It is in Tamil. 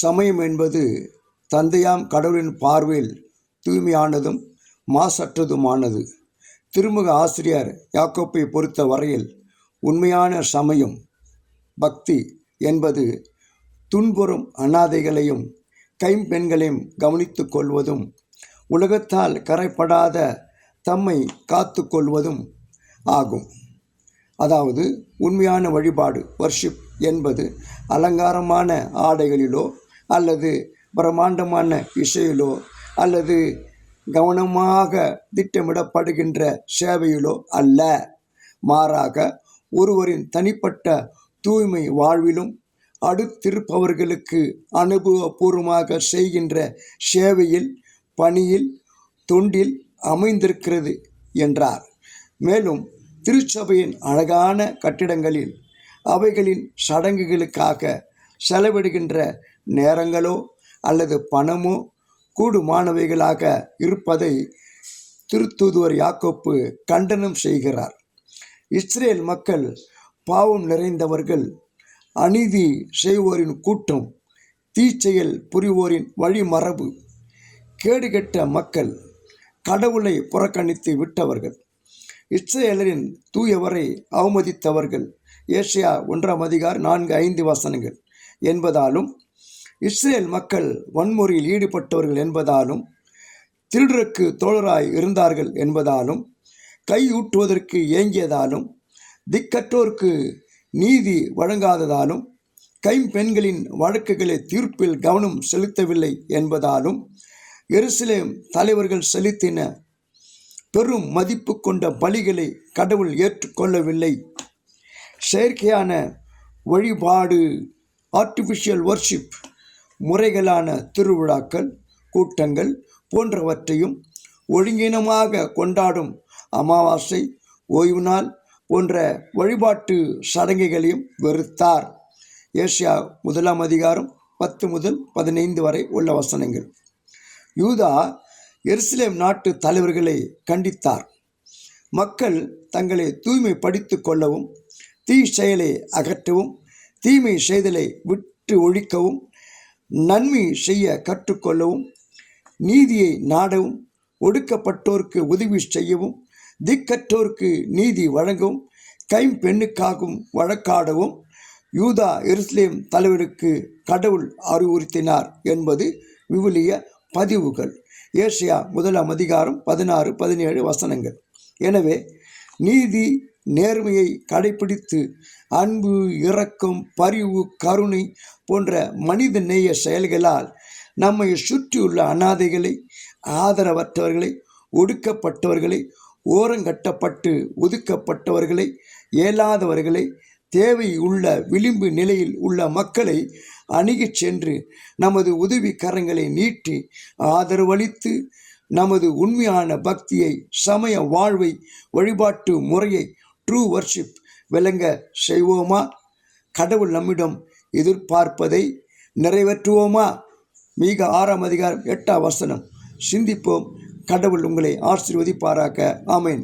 சமயம் என்பது தந்தையாம் கடவுளின் பார்வையில் தூய்மையானதும் மாசற்றதுமானது. திருமுக ஆசிரியர் யாக்கோப்பை பொறுத்த வரையில் உண்மையான சமயம் பக்தி என்பது துன்புறும் அனாதைகளையும் கைம்பெண்களையும் கவனித்து கொள்வதும் உலகத்தால் கரைப்படாத தம்மை காத்து கொள்வதும் ஆகும். அதாவது உண்மையான வழிபாடு வர்ஷிப் என்பது அலங்காரமான ஆடைகளிலோ அல்லது பிரம்மாண்டமான இசையிலோ அல்லது கவனமாக திட்டமிடப்படுகின்ற சேவையிலோ அல்ல. மாறாக ஒருவரின் தனிப்பட்ட தூய்மை வாழ்விலும் அடுத்திருப்பவர்களுக்கு அனுபவபூர்வமாக செய்கின்ற சேவையில், பணியில், தொண்டில் அமைந்திருக்கிறது என்றார். மேலும் திருச்சபையின் அழகான கட்டிடங்களில் அவைகளின் சடங்குகளுக்காக செலவிடுகின்ற நேரங்களோ அல்லது பணமோ கூடுமானவைகளாக இருப்பதை திருத்தூதுவர் யாக்கோப்பு கண்டனம் செய்கிறார். இஸ்ரேல் மக்கள் பாவம் நிறைந்தவர்கள், அநீதி செய்வோரின் கூட்டம், தீச்செயல் புரிவோரின் வழிமரபு, கேடுகெட்ட மக்கள், கடவுளை புறக்கணித்து விட்டவர்கள், இஸ்ரேலரின் தூயவரை அவமதித்தவர்கள், ஏசாயா 1:4-5 என்பதாலும், இஸ்ரேல் மக்கள் வன்முறையில் ஈடுபட்டவர்கள் என்பதாலும், திருடருக்கு தோழராய் இருந்தார்கள் என்பதாலும், கையூட்டுவதற்கு ஏங்கியதாலும், திக்கற்றோருக்கு நீதி வழங்காததாலும், கைம்பெண்களின் வழக்குகளை தீர்ப்பில் கவனம் செலுத்தவில்லை என்பதாலும், எருசலேம் தலைவர்கள் செலுத்தின பெரும் மதிப்பு கொண்ட பலிகளை கடவுள் ஏற்றுக்கொள்ளவில்லை. செயற்கையான வழிபாடு ஆர்டிஃபிஷியல் வர்ஷிப் முறைகளான திருவிழாக்கள், கூட்டங்கள் போன்றவற்றையும் ஒழுங்கீனமாக கொண்டாடும் அமாவாசை, ஓய்வு நாள் போன்ற வழிபாட்டு சடங்குகளையும் வெறுத்தார். ஏசாயா 1:10-15 யூதா எருசலேம் நாட்டு தலைவர்களை கண்டித்தார். மக்கள் தங்களை தூய்மைப்படுத்தி கொள்ளவும், தீ செயலை அகற்றவும், தீமை செய்தலை விட்டு ஒழிக்கவும், நன்மை செய்ய கற்றுக்கொள்ளவும், நீதியை நாடவும், ஒடுக்கப்பட்டோருக்கு உதவி செய்யவும், திக்கற்றோருக்கு நீதி வழங்கவும், கைம்பெண்ணுக்காகவும் வழக்காடவும் யூதா எருசலேம் தலைவருக்கு கடவுள் அறிவுறுத்தினார் என்பது விவிலிய பதிவுகள். ஏசாயா 1:16-17 எனவே நீதி நேர்மையை கடைபிடித்து அன்பு, இரக்கம், பரிவு, கருணை போன்ற மனித நேய செயல்களால் நம்மை சுற்றியுள்ள அனாதைகளை, ஆதரவற்றவர்களை, ஒடுக்கப்பட்டவர்களை, ஓரங்கட்டப்பட்டு ஒதுக்கப்பட்டவர்களை, இயலாதவர்களை, தேவை உள்ள விளிம்பு நிலையில் உள்ள மக்களை அணுகிச் சென்று நமது உதவி கரங்களை நீட்டி ஆதரவளித்து நமது உண்மையான பக்தியை, சமய வாழ்வை, வழிபாட்டு முறையை, ட்ரூ வர்ஷிப் விளங்க செய்வோமா? கடவுள் நம்மிடம் எதிர்பார்ப்பதை நிறைவேற்றுவோமா? மீகா 6:8 சிந்திப்போம். கடவுள் உங்களை ஆசீர்வதிப்பாராக. ஆமென்.